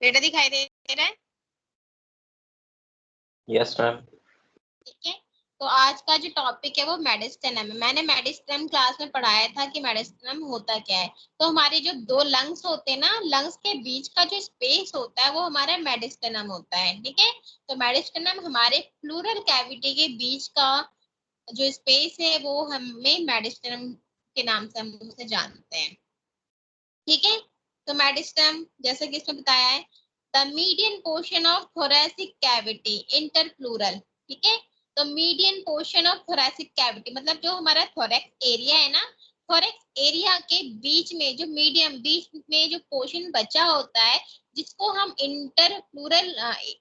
Data दिखाई दे रहा है? Yes ma'am. ठीक है, तो आज का जो टॉपिक है वो मेडिस्टेनम है। मैंने मेडिस्टेनम क्लास में पढ़ाया था कि मेडिस्टेनम होता क्या है। तो हमारे जो दो लंग्स होते हैं ना, लंग्स के बीच का जो स्पेस होता है वो हमारा मेडिस्टेनम होता है। ठीक है, तो मेडिस्टेनम हमारे प्लूरल कैविटी के बीच का जो स्पेस है वो हमें मेडिस्टेनम के नाम से हम उसे जानते हैं। ठीक है, तो मेडिस्टेम जैसे कि इसमें बताया है, the median portion of thoracic cavity inter pleural. ठीक है, तो median portion of thoracic cavity मतलब जो हमारा थोरेक्स एरिया है ना, थोरेक्स एरिया के बीच में जो मीडियम बीच में जो पोर्शन बचा होता है, जिसको हम इंटर प्लूरल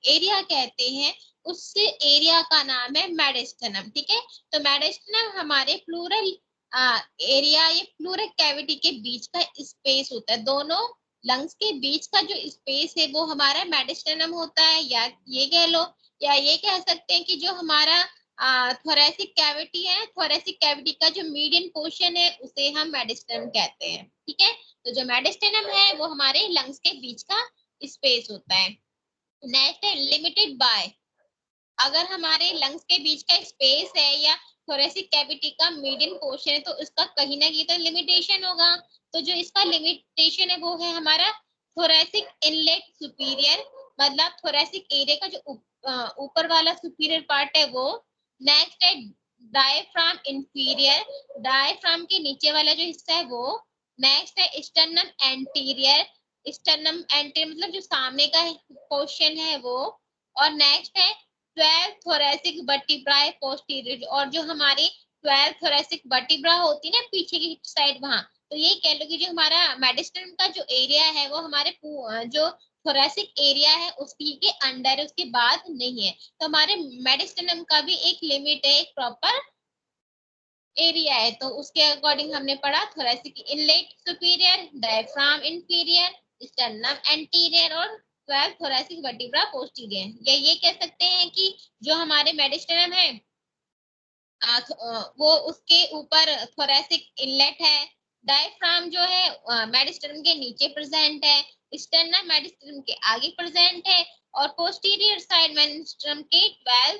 एरिया कहते हैं, उस एरिया का नाम है मेडिस्टेनम। ठीक है, तो मेडिस्टेनम हमारे प्लूरल एरिया, ये प्लूरल कैविटी के बीच का स्पेस होता है। दोनों लंग्स के बीच का जो स्पेस है वो हमारा मेडिस्टेनम होता है, या ये कह लो, या ये कह सकते हैं कि जो हमारा थोरेसिक कैविटी है, थोरेसिक कैविटी का जो मीडियन पोर्शन है उसे हम मेडिस्टेनम कहते हैं। ठीक है, तो जो मेडिस्टेनम है वो हमारे लंग्स के बीच का स्पेस होता है। नेक्स्ट है लिमिटेड बाय। अगर हमारे लंग्स के बीच का स्पेस है या थोरेसिक कैविटी का मीडियन पोर्शन है, तो उसका कहीं ना कहीं तो लिमिटेशन होगा। तो जो इसका लिमिटेशन है वो है हमारा थोरेसिक इनलेट सुपीरियर, मतलब थोरेसिक एरिया का जो ऊपर वाला सुपीरियर पार्ट है वो। नेक्स्ट है डायफ्राम इंफीरियर, डायफ्राम के नीचे वाला जो हिस्सा है वो। नेक्स्ट है स्टर्नम एंटीरियर, स्टर्नम एंटीरियर मतलब जो सामने का पोर्शन है वो। और नेक्स्ट है 12 thoracic vertebrae posterior, और जो हमारी 12 thoracic vertebra होती है ना पीछे की साइड वहां, तो ये कह लो कि जो हमारा मेडिस्टेनम का जो एरिया है वो हमारे जो थोरेसिक एरिया है उसकी के अंडर है, उसके बाद नहीं है। तो हमारे मेडिस्टेनम का भी एक लिमिट है, एक प्रॉपर एरिया है। तो उसके अकॉर्डिंग हमने पढ़ा thoracic inlet superior, diaphragm inferior, sternum anterior और 12 thoracic vertebra posterior। या ये कह सकते हैं कि जो हमारे मेडिस्टेनम है वो उसके ऊपर थोरेसिक इनलेट है, डायफ्राम जो है मेडिस्टेनम के नीचे प्रेजेंट है, स्टर्नम मेडिस्टेनम के आगे प्रेजेंट है, और पोस्टीरियर साइड मेडिस्टेनम के 12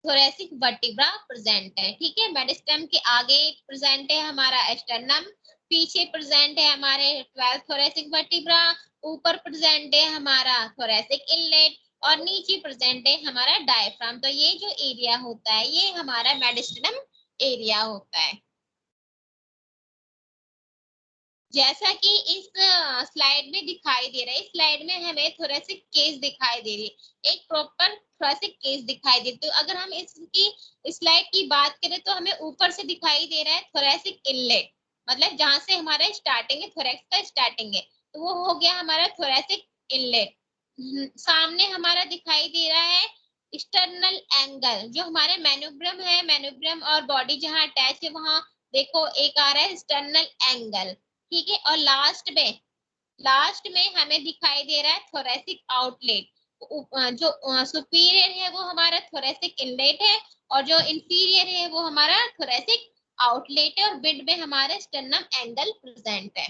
थोरेसिक वर्टिब्रा प्रेजेंट है। ठीक है, मेडिस्टेम के आगे प्रेजेंट है हमारा स्टर्नम, पीछे प्रेजेंट है हमारे 12 थोरेसिक वर्टिब्रा, ऊपर प्रेजेंट है हमारा थोरेसिक इनलेट, और नीचे प्रेजेंट है हमारा डायफ्राम। तो ये जो एरिया होता है ये हमारा मेडिस्टेनम एरिया होता है। जैसा कि इस स्लाइड में दिखाई दे रहा है, इस स्लाइड में हमें थोरेसिक केस दिखाई दे रही है, एक प्रॉपर थोरेसिक केस दिखाई दे। तो अगर हम इसकी स्लाइड की बात करें तो हमें ऊपर से दिखाई दे रहा है थोरेसिक इनलेट, मतलब जहां से हमारा स्टार्टिंग है, थोरेक्स का स्टार्टिंग है, तो वो हो गया हमारा थोरेसिक इनलेट। सामने हमारा दिखाई दे रहा है एक्सटर्नल एंगल, जो हमारे मैनुब्रम है, मैनुब्रम और बॉडी जहां अटैच है वहां देखो एक आ रहा है एक्सटर्नल एंगल। ठीक है, और लास्ट में हमें दिखाई दे रहा है थोरेसिक आउटलेट। जो सुपीरियर है वो हमारा थोरेसिक इनलेट है, और जो इंफीरियर है वो हमारा थोरेसिक आउटलेट है, और मिड में हमारा स्टर्नम एंगल प्रेजेंट है।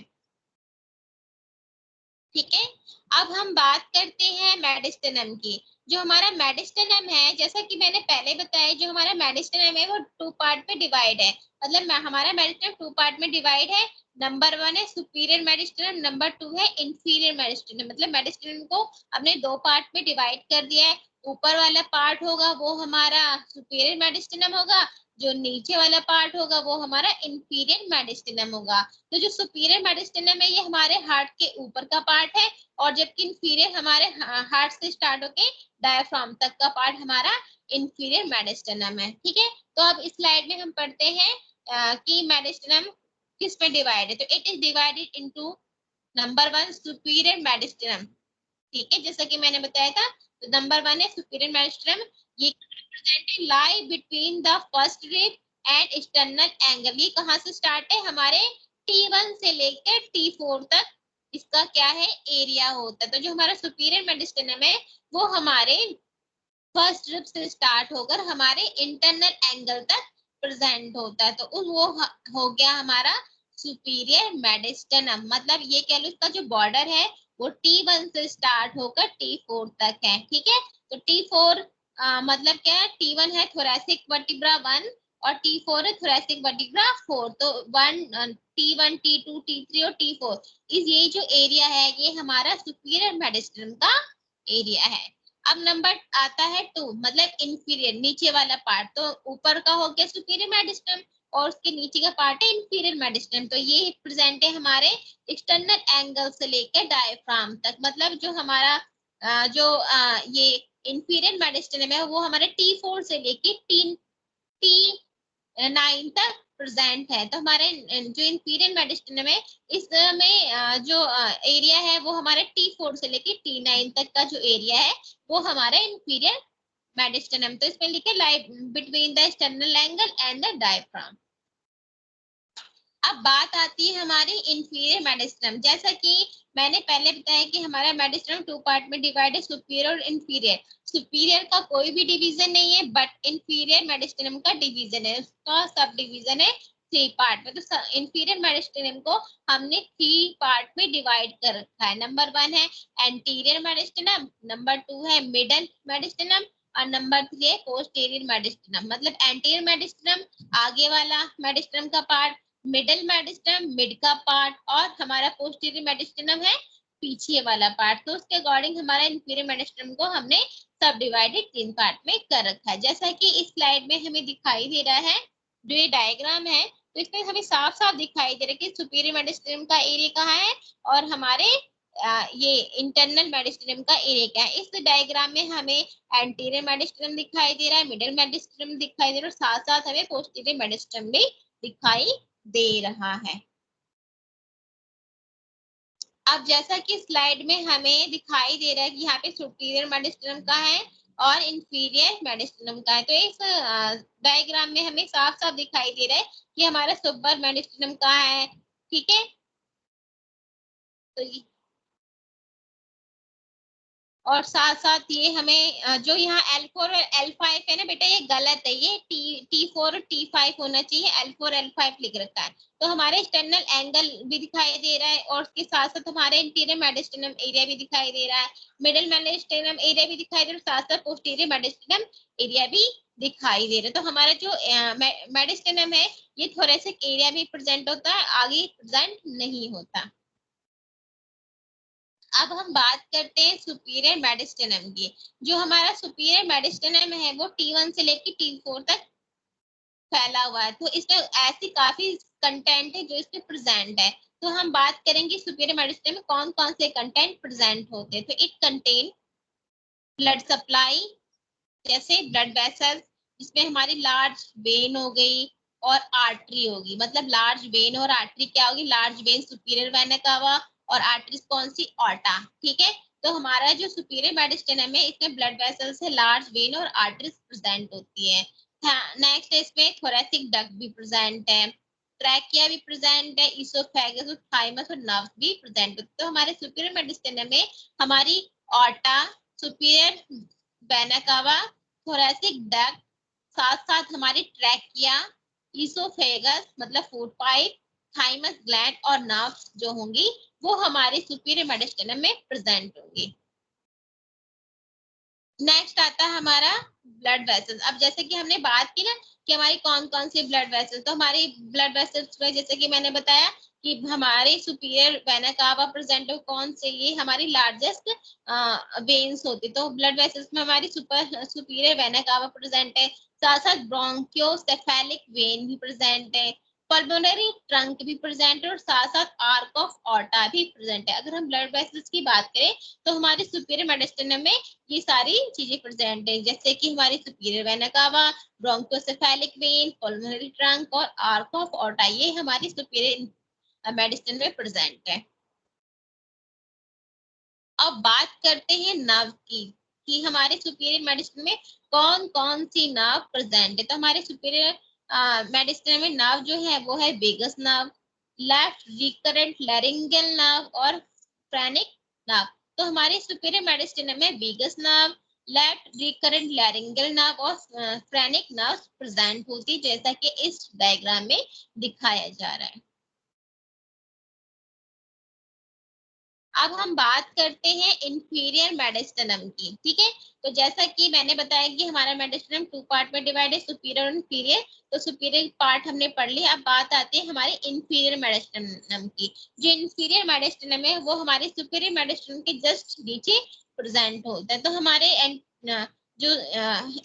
ठीक है, अब हम बात करते हैं मेडिस्टेनम की। जो हमारा मेडिस्टेनम है, जैसा कि मैंने पहले बताया, जो हमारा मेडिस्टेनम है वो 2 पार्ट में डिवाइड है, मतलब हमारा मेडिस्टेनम 2 पार्ट में डिवाइड है। नंबर 1 है सुपीरियर मेडिस्टेनम, नंबर 2 है इंफीरियर मेडिस्टेनम। मतलब मेडिस्टेनम को हमने 2 पार्ट में डिवाइड कर दिया है। ऊपर वाला पार्ट होगा वो हमारा सुपीरियर मेडिस्टेनम होगा, जो नीचे वाला पार्ट होगा वो हमारा इंफीरियर मेडिस्टेनम होगा। तो जो सुपीरियर मेडिस्टेनम है ये हमारे हार्ट के ऊपर का पार्ट है, और जबकि इंफीरियर हमारे हार्ट से स्टार्ट होके डायफ्राम तक का पार्ट हमारा इंफीरियर मेडिस्टेनम है। ठीक है, तो अब इस स्लाइड में हम पढ़ते हैं कि मेडिस्टेनम किस में डिवाइड है। तो it is divided into number 1 superior mediastinum. ठीक है, जैसा कि मैंने बताया था, तो नंबर 1 है सुपीरियर मेडिस्टेनम, ये represent lie between the first rib end external angle. ये कहां से स्टार्ट है, हमारे T1 से लेकर T4 तक इसका क्या है एरिया होता है। तो जो हमारा सुपीरियर मेडिस्टेनम है वो हमारे फर्स्ट रिब से स्टार्ट होकर हमारे इंटरनल एंगल तक प्रेजेंट होता है। तो वो हो गया हमारा सुपीरियर मेडिस्टेनम, मतलब ये कह लो इसका जो बॉर्डर है वो T1 से स्टार्ट होकर T4 तक है। ठीक है, तो T4 मतलब क्या है, T1 है थोरेसिक वर्टिब्रा 1 और T4 है थोरेसिक वर्टिब्रा 4। तो T1, T2, T3 और T4 इस ये जो एरिया है ये हमारा सुपीरियर मेडिस्टम का एरिया है। अब नंबर आता है 2, मतलब इंफीरियर, नीचे वाला पार्ट। तो ऊपर का हो गया सुपीरियर मेडिस्टम और उसके नीचे का पार्ट है इंफीरियर मेडिस्टम। तो ये प्रेजेंट है हमारे एक्सटर्नल एंगल से लेकर डायफ्राम तक। मतलब जो हमारा ये इंफीरियर मेडिस्टम है वो हमारे T4 से लेके T9 तक प्रेजेंट है। तो हमारे जो इंफीरियर मेडिस्टम है इसमें जो एरिया है वो हमारे T4 से लेके T9 तक का जो एरिया है वो हमारा इंफीरियर मेडिस्टम। तो इसमें लिखे like between the external angle and the diaphragm. अब बात आती है हमारी इंफीरियर मेडिस्टम। जैसा कि मैंने पहले बताया कि हमारा मेडिस्टम 2 पार्ट में डिवाइड है, सुपीरियर और इंफीरियर। सुपीरियर का कोई भी डिवीजन नहीं है, बट इंफीरियर मेडिस्टम का डिवीजन है, उसका सब डिवीजन है 3 पार्ट में। तो इंफीरियर मेडिस्टम को हमने 3 पार्ट में डिवाइड कर रखा है। नंबर 1 है एंटीरियर मेडिस्टम, नंबर 2 है मिडल मेडिस्टम और नंबर 3 है पोस्टीरियर मेडिस्टम। मतलब एंटीरियर मेडिस्टम आगे वाला मेडिस्टम का पार्ट, मिडल मेडिस्टम मिड का पार्ट और हमारा पोस्टीरियर मेडिस्टम है पीछे वाला पार्ट। तो उसके अकॉर्डिंग हमारा इंफीरियर मेडिस्टम को हमने सब डिवाइडेड 3 पार्ट में कर रखा है। जैसा कि इस स्लाइड में हमें दिखाई दे रहा है, जो ये डायग्राम है तो इसमें हमें साफ साफ दिखाई दे रहा है कि सुपीरियर मेडिस्टम का एरिया कहाँ है और हमारे ये इंटरनल मेडिस्टम का एरिया क्या है। इस डायग्राम में हमें एंटीरियर मेडिस्टम दिखाई दे रहा है, मिडल मेडिस्टम दिखाई दे रहा है और साथ साथ हमें पोस्टीरियर मेडिस्टम भी दिखाई दे रहा है। अब जैसा कि स्लाइड में हमें दिखाई दे रहा है कि यहाँ पे सुपीरियर मेडिस्टम का है और इंफीरियर मेडिस्टम का है। तो इस डायग्राम में हमें साफ साफ दिखाई दे रहा है कि हमारा सुपर मेडिस्टम का है। ठीक है, तो और साथ साथ ये हमें जो यहाँ L4 और L5 है ना बेटा, ये गलत है, ये T4 और T5 होना चाहिए, L4 L5 लिख रखा है। तो हमारे एक्सटर्नल एंगल भी दिखाई दे रहा है और उसके साथ साथ हमारे इंटीरियर मेडिस्टम एरिया भी दिखाई दे रहा है, मिडिल मेडिस्टम एरिया भी दिखाई दे रहा है, साथ साथ पोस्टीरियर मेडिस्टम एरिया भी दिखाई दे रहा है। तो हमारा जो मेडिस्टम है ये थोरेसिक एरिया भी प्रेजेंट होता है, आगे प्रेजेंट नहीं होता। अब हम बात करते हैं सुपीरियर मेडिस्टम की। जो हमारा सुपीरियर मेडिस्टम है वो T1 से लेकर T4 तक फैला हुआ है। तो इसमें ऐसी काफी कंटेंट है जो इसमें प्रेजेंट है। तो हम बात करेंगे सुपीरियर मेडिस्टम में कौन कौन से कंटेंट प्रेजेंट होते हैं। तो इट कंटेन ब्लड सप्लाई, जैसे ब्लड वेसल जिसमें हमारी लार्ज वेन हो गई और आर्टरी होगी। मतलब लार्ज वेन और आर्टरी क्या होगी, लार्ज वेन सुपीरियर वेना कावा और आर्टरीज कौन सी, ऑर्टा। ठीक है, तो हमारा जो सुपीरियर मेडिस्टम है इसमें ब्लड वेसल्स है, लार्ज वेन और आर्टरीज प्रेजेंट होती है। नेक्स्ट इसमें थोरेसिक डक्ट भी प्रेजेंट है, ट्रैकिया भी प्रेजेंट है, इसोफेगस और थाइमस और नर्व्स भी प्रेजेंट होते हैं। तो हमारे सुपीरियर मेडिस्टम में हमारी ऑर्टा, सुपीरियर वेना कावा, थोरेसिक डक्ट, साथ साथ हमारी ट्रैकिया, इसोफेगस मतलब फूड पाइप, थाइमस ग्लैंड और नर्व्स जो होंगी वो हमारे सुपीरियर मेडिस्टम में प्रेजेंट होंगी। नेक्स्ट आता है हमारा ब्लड वेसल्स। अब जैसे कि हमने बात की ना कि हमारी कौन कौन सी ब्लड वेसल्स, तो हमारी ब्लड वेसल्स में जैसे कि मैंने बताया कि हमारे सुपीरियर वेना कावा प्रेजेंट हो कौन से, ये हमारी लार्जेस्ट वेन्स होती। तो ब्लड वेसल्स में हमारी सुपीरियर वेना कावा प्रेजेंट है, साथ साथ ब्रोंकियोसेफेलिक वेन भी प्रेजेंट है, पल्मोनरी ट्रंक भी प्रेजेंट है और साथ साथ आर्क ऑफ ऑर्टा भी प्रेजेंट है। अगर हम ब्लड वेसल्स की बात करें तो हमारे सुपीरियर मेडिस्टम में ये सारी चीजें प्रेजेंट है, जैसे कि हमारी superior vena cava, brachiocephalic vein, pulmonary trunk और आर्क ऑफ ऑर्टा, ये हमारी सुपीरियर मेडिसिन में प्रेजेंट है। अब बात करते हैं नर्व की कि हमारे सुपीरियर मेडिसिन में कौन कौन सी नर्व प्रेजेंट है। तो हमारे सुपीरियर मेडिसिन में नर्व जो है वो है vagus nerve, left recurrent laryngeal nerve और फ्रेनिक नर्व। तो हमारे सुपीरियर मेडिसिन में vagus nerve, left recurrent laryngeal nerve और फ्रेनिक नर्व प्रेजेंट होती, जैसा कि इस डायग्राम में दिखाया जा रहा है। अब हम बात करते हैं इंफीरियर मेडिस्टनम की, ठीक है। तो जैसा कि मैंने बताया कि हमारा मेडिस्टनम 2 पार्ट में डिवाइड है, सुपीरियर और इंफीरियर। तो सुपीरियर पार्ट हमने पढ़ लिया, अब बात आती है हमारे इंफीरियर मेडिस्टनम की। जो इंफीरियर मेडिस्टनम है वो हमारे सुपीरियर मेडिस्टनम के जस्ट नीचे प्रेजेंट होता है। तो हमारे जो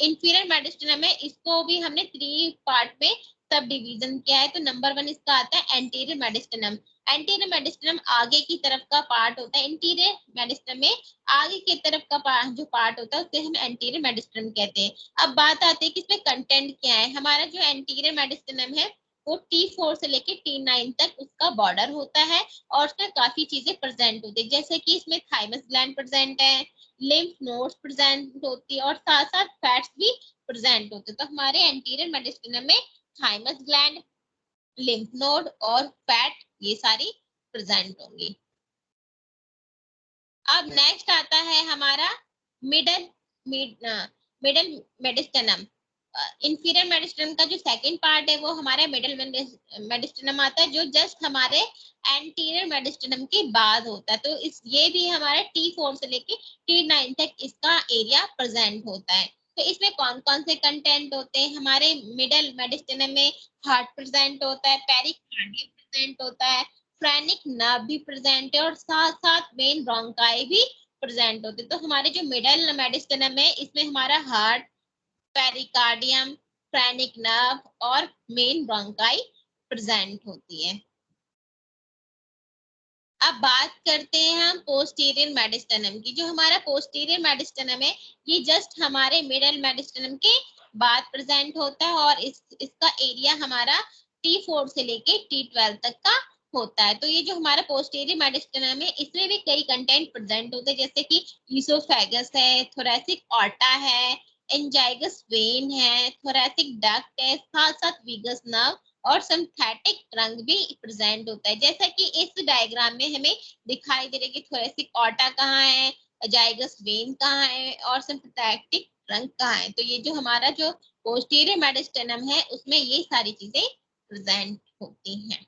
इंफीरियर मेडिस्टनम है इसको भी हमने 3 पार्ट में सब डिवीजन किया है। तो नंबर 1 इसका आता है एंटीरियर मेडिस्टनम। एंटीरियर मेडिस्टनम आगे की तरफ का पार्ट होता है। इंटीरियर मेडिस्टनम में आगे की तरफ का जो पार्ट होता है उसे हम एंटीरियर मेडिस्टनम कहते हैं। अब बात आती है कि इसमें कंटेंट क्या है। हमारा जो एंटीरियर मेडिस्टनम है वो T4 से लेके T9 तक उसका बॉर्डर होता है और उसमें काफी चीजें प्रेजेंट होती है, जैसे कि इसमें थाइमस ग्लैंड प्रेजेंट है, लिम्फ नोड्स प्रेजेंट होती है और साथ साथ फैट्स भी प्रेजेंट होते हैं। तो हमारे एंटीरियर मेडिस्टनम में थाइमस ग्लैंड, लिम्फ नोड और फैट ये सारी प्रेजेंट होंगी। अब नेक्स्ट आता है हमारा मिडल मिडल मेडिस्टनम। इंफीरियर मेडिस्टनम का जो सेकंड पार्ट है वो हमारा मिडल मेडिस्टनम आता है, जो जस्ट हमारे एंटीरियर मेडिस्टनम के बाद होता है। तो इस ये भी हमारा T4 से लेके T9 तक इसका एरिया प्रेजेंट होता है। तो इसमें कौन कौन से कंटेंट होते हैं। हमारे मिडल मेडिस्टनम में हार्ट प्रेजेंट होता है, पेरिकार्डियम प्रेजेंट होता है, फ्रेनिक नर्व भी प्रेजेंट है और साथ साथ मेन ब्रोंकाई भी प्रेजेंट होते हैं। तो हमारे जो मिडल मेडिस्टनम है इसमें हमारा हार्ट, पेरिकार्डियम, फ्रेनिक नर्व और मेन ब्रोंकाई प्रेजेंट होती है। अब बात करते हैं हम पोस्टीरियर मेडिस्टनम की। जो हमारा पोस्टीरियर मेडिस्टनम है ये जस्ट हमारे मिडल मेडिस्टनम के बाद प्रेजेंट होता है और इसका एरिया हमारा T4 से लेके T12 तक का होता है। तो ये जो हमारा पोस्टीरियर मेडिस्टनम है इसमें भी कई कंटेंट प्रेजेंट होते हैं, जैसे कि ईसोफेगस है, थोरैसिक ऑर्टा है, एंजाइगस वेन है, थोरैसिक डक्ट है, साथ साथ विगस नर्व और सिंथेटिक ट्रंक भी प्रेजेंट होता है। जैसा कि इस डायग्राम में हमें दिखाई दे रहा है कि थोरेसिक ऑर्टा कहाँ है, जाइगस वेन कहाँ है और सिंथेटिक ट्रंक कहाँ है। तो ये जो हमारा जो पोस्टीरियर मेडिस्टनम है उसमें ये सारी चीजें प्रेजेंट होती हैं।